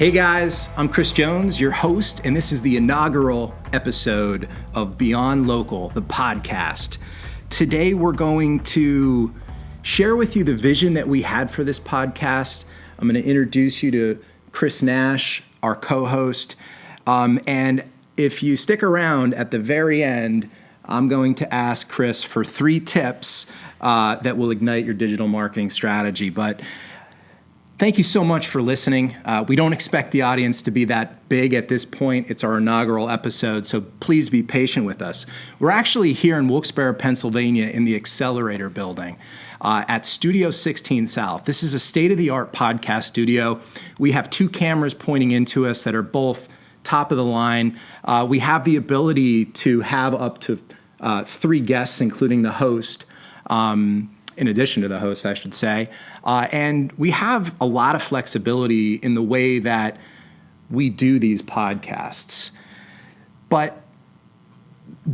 Hey guys, I'm Kris Jones, your host, and this is the inaugural episode of Beyond Local, the podcast. Today we're going to share with you the vision that we had for this podcast. I'm going to introduce you to Kris Nash, our co-host, and if you stick around at the very end, I'm going to ask Kris for 3 tips that will ignite your digital marketing strategy. But thank you so much for listening. We don't expect the audience to be that big at this point. It's our inaugural episode, so please be patient with us. We're actually here in Wilkes-Barre, Pennsylvania in the Accelerator building at Studio 16 South. This is a state-of-the-art podcast studio. We have 2 cameras pointing into us that are both top of the line. We have the ability to have up to 3 guests, including the host, in addition to the host, I should say. And we have a lot of flexibility in the way that we do these podcasts. But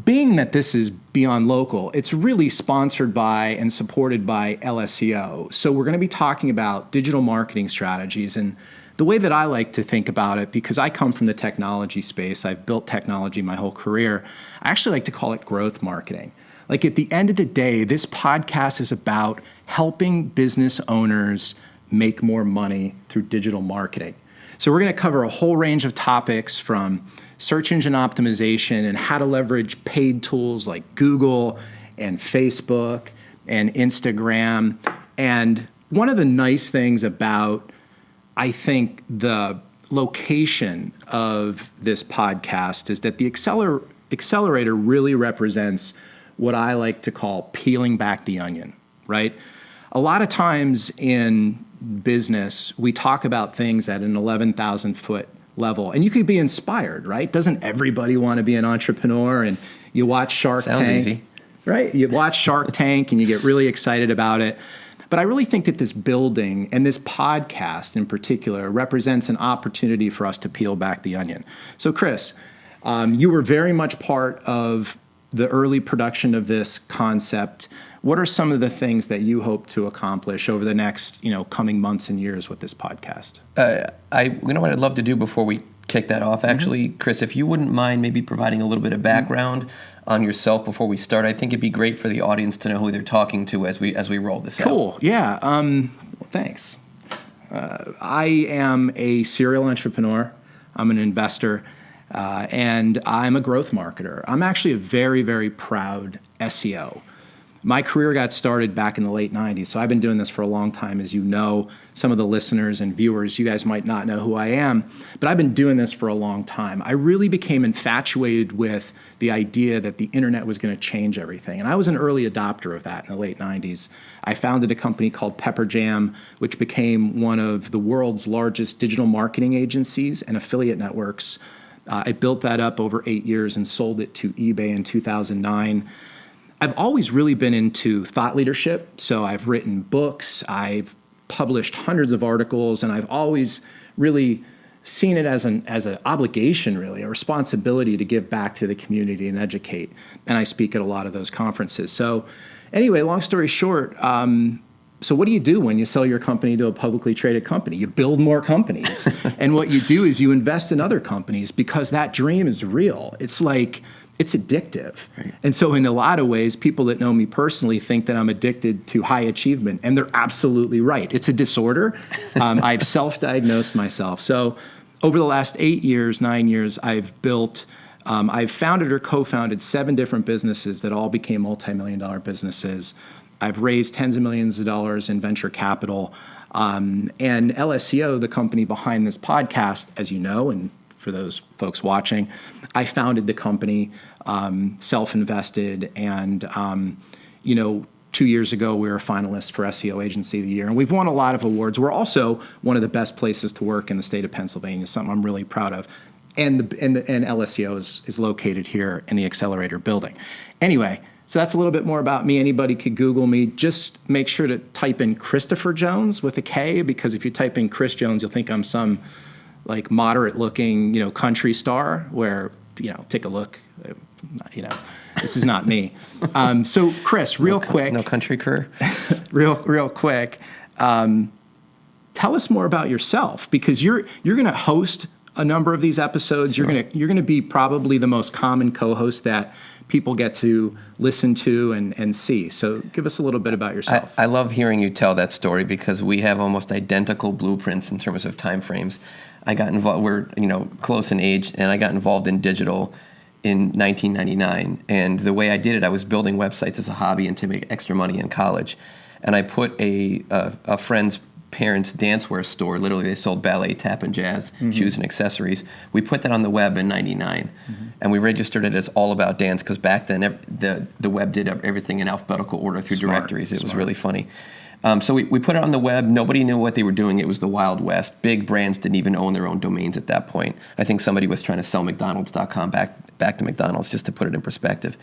being that this is Beyond Local, it's really sponsored by and supported by LSEO. So we're going to be talking about digital marketing strategies. And the way that I like to think about it, because I come from the technology space, I've built technology my whole career, I actually like to call it growth marketing. Like at the end of the day, this podcast is about helping business owners make more money through digital marketing. So we're going to cover a whole range of topics from search engine optimization and how to leverage paid tools like Google and Facebook and Instagram. And one of the nice things about, I think, the location of this podcast is that the Accelerator really represents what I like to call peeling back the onion, right? A lot of times in business, we talk about things at an 11,000 foot level, and you could be inspired, right? Doesn't everybody want to be an entrepreneur? And you watch Shark Tank. Sounds easy. Right? You watch Shark Tank and you get really excited about it. But I really think that this building and this podcast in particular represents an opportunity for us to peel back the onion. So Kris, you were very much part of the early production of this concept. What are some of the things that you hope to accomplish over the next, coming months and years with this podcast? What I'd love to do before we kick that off, actually, Kris, if you wouldn't mind maybe providing a little bit of background on yourself before we start, I think it'd be great for the audience to know who they're talking to as we roll this out. Cool. Yeah. Thanks. I am a serial entrepreneur. I'm an investor. And I'm a growth marketer. I'm actually a very, very proud SEO. My career got started back in the late 90s, so I've been doing this for a long time. As you know, some of the listeners and viewers, you guys might not know who I am, but I've been doing this for a long time. I really became infatuated with the idea that the internet was going to change everything, and I was an early adopter of that in the late 90s. I founded a company called Pepper Jam, which became one of the world's largest digital marketing agencies and affiliate networks. I built that up over 8 years and sold it to eBay in 2009. I've always really been into thought leadership. So I've written books, I've published hundreds of articles, and I've always really seen it as an obligation, really, a responsibility to give back to the community and educate. And I speak at a lot of those conferences. So anyway, long story short, so what do you do when you sell your company to a publicly traded company? You build more companies. And what you do is you invest in other companies because that dream is real. It's addictive. Right. And so in a lot of ways, people that know me personally think that I'm addicted to high achievement, and they're absolutely right. It's a disorder. I've self-diagnosed myself. So over the last 9 years, I've founded or co-founded 7 different businesses that all became multi-million-dollar businesses. I've raised tens of millions of dollars in venture capital. And LSEO, the company behind this podcast, as you know, and for those folks watching, I founded the company, self-invested, and 2 years ago we were finalists for SEO Agency of the Year, and we've won a lot of awards. We're also one of the best places to work in the state of Pennsylvania, something I'm really proud of. And LSEO is located here in the Accelerator building. Anyway, so that's a little bit more about me. Anybody could Google me. Just make sure to type in Christopher Jones with a K, because if you type in Kris Jones, you'll think I'm some like moderate looking, country star where, take a look, this is not me. So Kris, real quick. No country career? real quick. tell us more about yourself, because you're going to host a number of these episodes. Sure. You're going to be probably the most common co-host that people get to listen to and see. So give us a little bit about yourself. I love hearing you tell that story, because we have almost identical blueprints in terms of time frames. I got involved, we're close in age, and I got involved in digital in 1999. And the way I did it, I was building websites as a hobby and to make extra money in college. And I put a friend's parents' dancewear store. Literally, they sold ballet, tap, and jazz shoes and accessories. We put that on the web in '99, and we registered it as All About Dance, because back then the web did everything in alphabetical order through directories. It was really funny. So we put it on the web. Nobody knew what they were doing. It was the Wild West. Big brands didn't even own their own domains at that point. I think somebody was trying to sell McDonald's.com back to McDonald's, just to put it in perspective.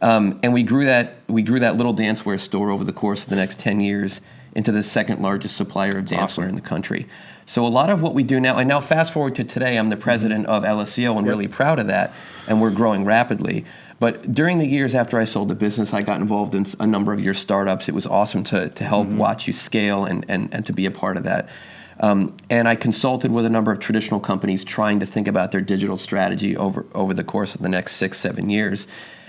And we grew that little dancewear store over the course of the next 10 years into the second largest supplier of dancewear in the country. So a lot of what we do now, and now fast forward to today, I'm the president of LSEO and really proud of that, and we're growing rapidly. But during the years after I sold the business, I got involved in a number of your startups. It was awesome to help watch you scale and to be a part of that. And I consulted with a number of traditional companies trying to think about their digital strategy over the course of the next 6-7 years.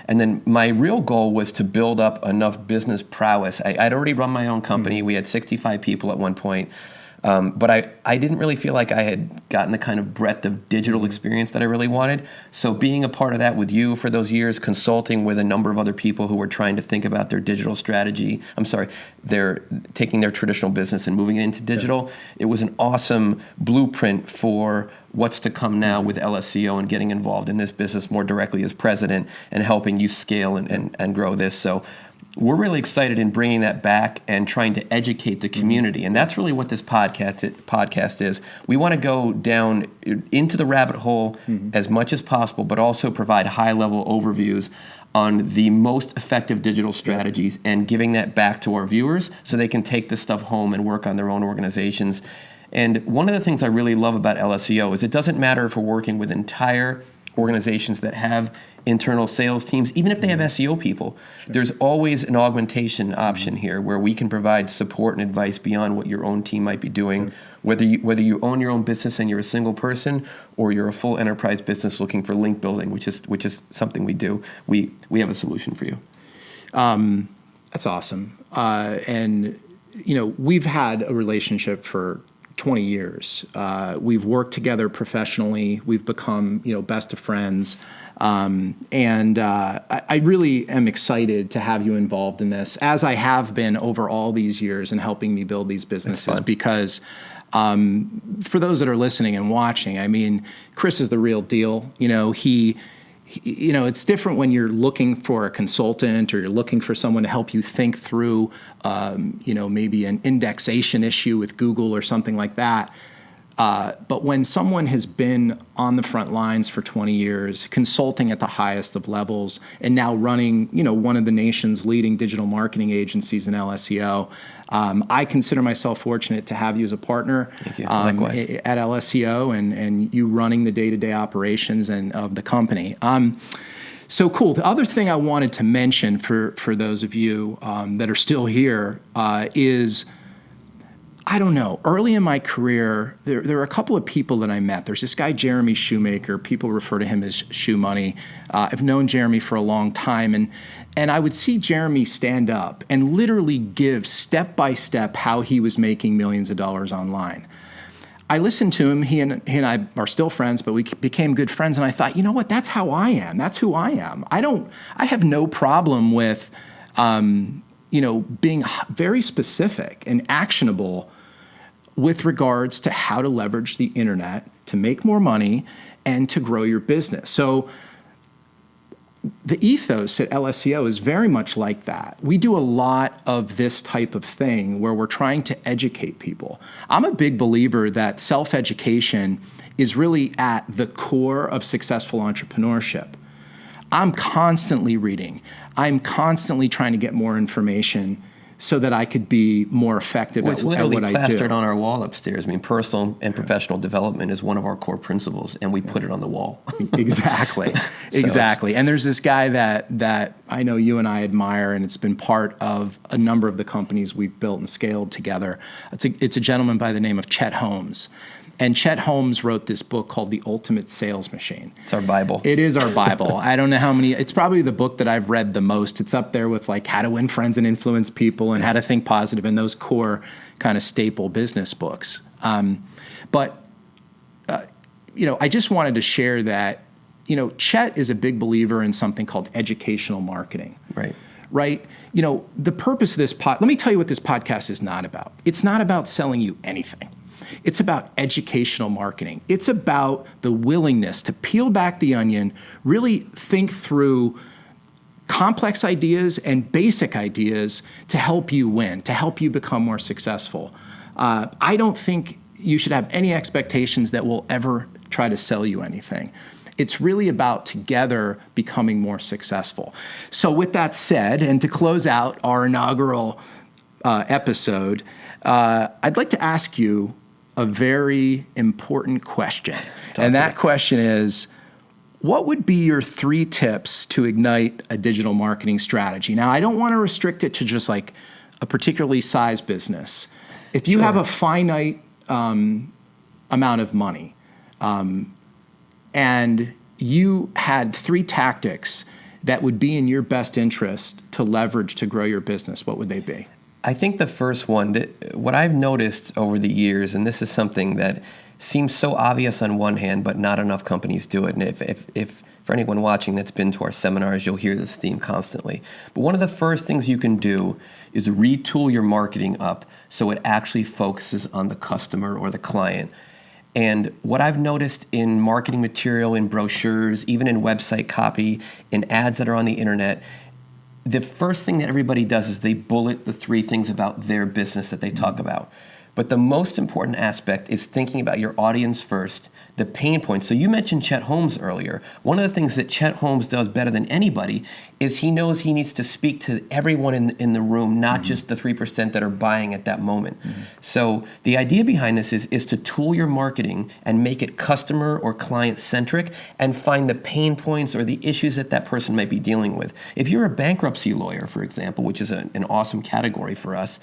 And then my real goal was to build up enough business prowess. I'd already run my own company. We had 65 people at one point. But I didn't really feel like I had gotten the kind of breadth of digital experience that I really wanted. So being a part of that with you for those years, consulting with a number of other people who were trying to think about their digital strategy, they're taking their traditional business and moving it into digital. It was an awesome blueprint for what's to come now with LSEO and getting involved in this business more directly as president and helping you scale and grow this. So we're really excited in bringing that back and trying to educate the community. And that's really what this podcast is. We want to go down into the rabbit hole as much as possible, but also provide high-level overviews on the most effective digital strategies and giving that back to our viewers so they can take this stuff home and work on their own organizations. And one of the things I really love about LSEO is it doesn't matter if we're working with entire organizations that have internal sales teams, even if they have SEO people. Sure. There's always an augmentation option here where we can provide support and advice beyond what your own team might be doing. Sure. Whether you own your own business and you're a single person, or you're a full enterprise business looking for link building, which is something we do, we have a solution for you. That's awesome. And we've had a relationship for 20 years. We've worked together professionally. We've become, best of friends. And I really am excited to have you involved in this, as I have been over all these years in helping me build these businesses, because for those that are listening and watching, Kris is the real deal. It's different when you're looking for a consultant or you're looking for someone to help you think through, maybe an indexation issue with Google or something like that. But when someone has been on the front lines for 20 years, consulting at the highest of levels, and now running, one of the nation's leading digital marketing agencies in LSEO, I consider myself fortunate to have you as a partner. Thank you. Likewise. At LSEO and you running the day-to-day operations of the company. So cool. The other thing I wanted to mention for those of you that are still here is, I don't know, early in my career, there were a couple of people that I met. There's this guy, Jeremy Shoemaker. People refer to him as Shoe Money. I've known Jeremy for a long time, and I would see Jeremy stand up and literally give step-by-step how he was making millions of dollars online. I listened to him. He and I are still friends, but we became good friends, and I thought, you know what? That's how I am. That's who I am. I have no problem with, being very specific and actionable with regards to how to leverage the internet to make more money and to grow your business. So the ethos at LSEO is very much like that. We do a lot of this type of thing where we're trying to educate people. I'm a big believer that self-education is really at the core of successful entrepreneurship. I'm constantly reading. I'm constantly trying to get more information so that I could be more effective Well, it's at literally what I do. plastered on our wall upstairs. I mean, personal and professional development is one of our core principles, and we put it on the wall. Exactly. Exactly. And there's this guy that I know you and I admire, and it's been part of a number of the companies we've built and scaled together. It's a gentleman by the name of Chet Holmes. And Chet Holmes wrote this book called The Ultimate Sales Machine. It's our Bible. It is our Bible. I don't know how many. It's probably the book that I've read the most. It's up there with like How to Win Friends and Influence People and How to Think Positive and those core kind of staple business books. But I just wanted to share that, Chet is a big believer in something called educational marketing. Right? The purpose of this let me tell you what this podcast is not about. It's not about selling you anything. It's about educational marketing. It's about the willingness to peel back the onion, really think through complex ideas and basic ideas to help you win, to help you become more successful. I don't think you should have any expectations that we'll ever try to sell you anything. It's really about together becoming more successful. So with that said, and to close out our inaugural episode, I'd like to ask you a very important question. And that question is, what would be your 3 tips to ignite a digital marketing strategy? Now, I don't want to restrict it to just like a particularly sized business. If you have a finite amount of money and you had 3 tactics that would be in your best interest to leverage to grow your business, what would they be? I think the first one, what I've noticed over the years, and this is something that seems so obvious on one hand, but not enough companies do it. And if for anyone watching that's been to our seminars, you'll hear this theme constantly. But one of the first things you can do is retool your marketing up so it actually focuses on the customer or the client. And what I've noticed in marketing material, in brochures, even in website copy, in ads that are on the internet, the first thing that everybody does is they bullet the 3 things about their business that they talk about. But the most important aspect is thinking about your audience first, the pain points. So you mentioned Chet Holmes earlier. One of the things that Chet Holmes does better than anybody is he knows he needs to speak to everyone in the room, not just the 3% that are buying at that moment. So the idea behind this is to tool your marketing and make it customer or client centric and find the pain points or the issues that person might be dealing with. If you're a bankruptcy lawyer, for example, which is an awesome category for us,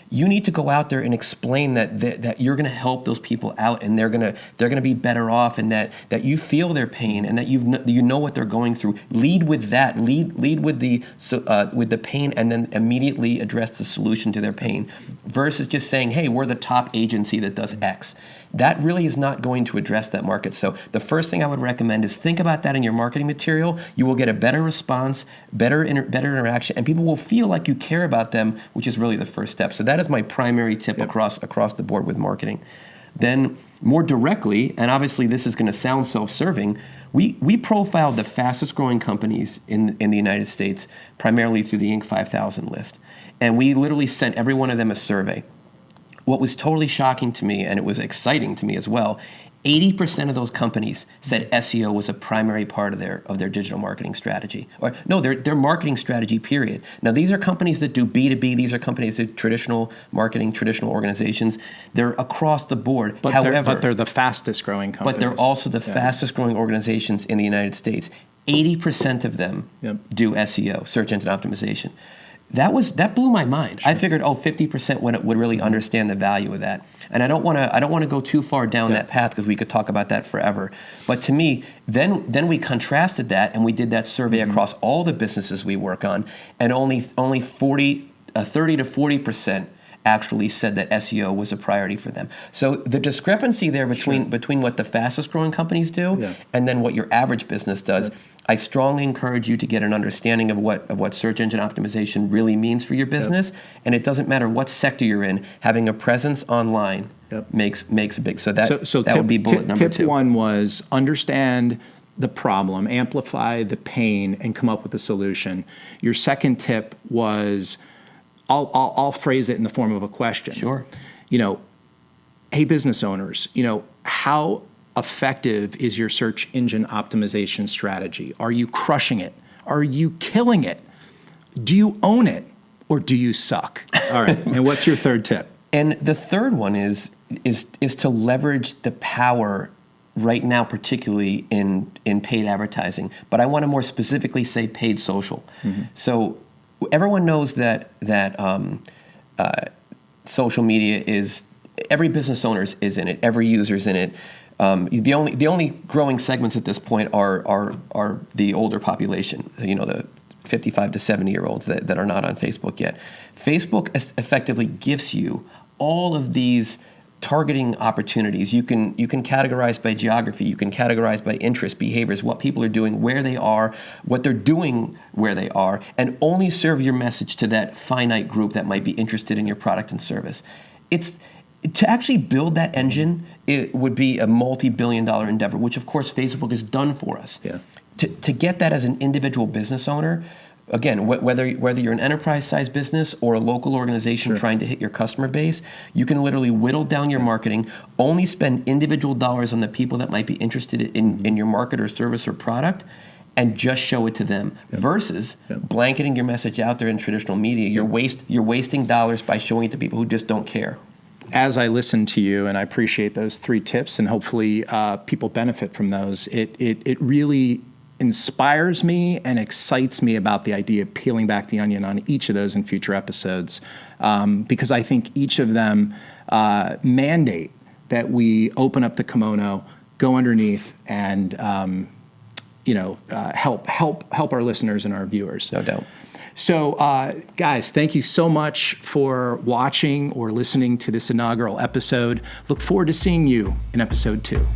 you need to go out there and explain that you're going to help those people out, and they're going to be better off, and that you feel their pain, and that you know what they're going through. Lead with that. Lead with the pain, and then immediately address the solution to their pain, versus just saying, "Hey, we're the top agency that does X." That really is not going to address that market. So the first thing I would recommend is think about that in your marketing material. You will get a better response, better interaction, and people will feel like you care about them, which is really the first step. So that is my primary tip across the board with marketing. Then more directly, and obviously this is going to sound self-serving, we profiled the fastest growing companies in the United States, primarily through the Inc. 5000 list. And we literally sent every one of them a survey. What was totally shocking to me, and it was exciting to me as well, 80% of those companies said SEO was a primary part of their digital marketing strategy. Or no, their marketing strategy, period. Now, these are companies that do B2B. These are companies that do traditional marketing, traditional organizations. They're across the board. But they're the fastest growing companies. But they're also the fastest growing organizations in the United States. 80% of them do SEO, search engine optimization. That blew my mind. Sure. I figured, 50% would really understand the value of that. And I don't want to go too far down that path because we could talk about that forever. But to me, then we contrasted that and we did that survey across all the businesses we work on, and only 30 to 40% actually said that SEO was a priority for them. So the discrepancy there between what the fastest growing companies do and then what your average business does, I strongly encourage you to get an understanding of what search engine optimization really means for your business. And it doesn't matter what sector you're in, having a presence online makes a big, so that would be bullet number 2. Tip 1 was understand the problem, amplify the pain, and come up with a solution. Your second tip was, I'll phrase it in the form of a question. Sure. Hey, business owners, how effective is your search engine optimization strategy? Are you crushing it? Are you killing it? Do you own it? or do you suck? All right. And what's your third tip? And the third one is to leverage the power right now, particularly in paid advertising. But I want to more specifically say paid social. Mm-hmm. So everyone knows that social media is, every business owner is in it, every user is in it. The only growing segments at this point are the older population, the 55 to 70-year-olds that are not on Facebook yet. Facebook effectively gives you all of these targeting opportunities. You can categorize by geography, you can categorize by interest, behaviors, what people are doing, where they are, what they're doing where they are, and only serve your message to that finite group that might be interested in your product and service. To actually build that engine, it would be a multi-billion-dollar endeavor, which of course Facebook has done for us. Yeah. To get that as an individual business owner, again, whether you're an enterprise-sized business or a local organization Sure. trying to hit your customer base, you can literally whittle down your marketing, only spend individual dollars on the people that might be interested in your market or service or product, and just show it to them. Yep. Versus blanketing your message out there in traditional media. You're wasting dollars by showing it to people who just don't care. As I listen to you, and I appreciate those 3 tips, and hopefully people benefit from those, it really inspires me and excites me about the idea of peeling back the onion on each of those in future episodes, because I think each of them mandate that we open up the kimono, go underneath, and help our listeners and our viewers. No doubt. So, guys, thank you so much for watching or listening to this inaugural episode. Look forward to seeing you in episode 2.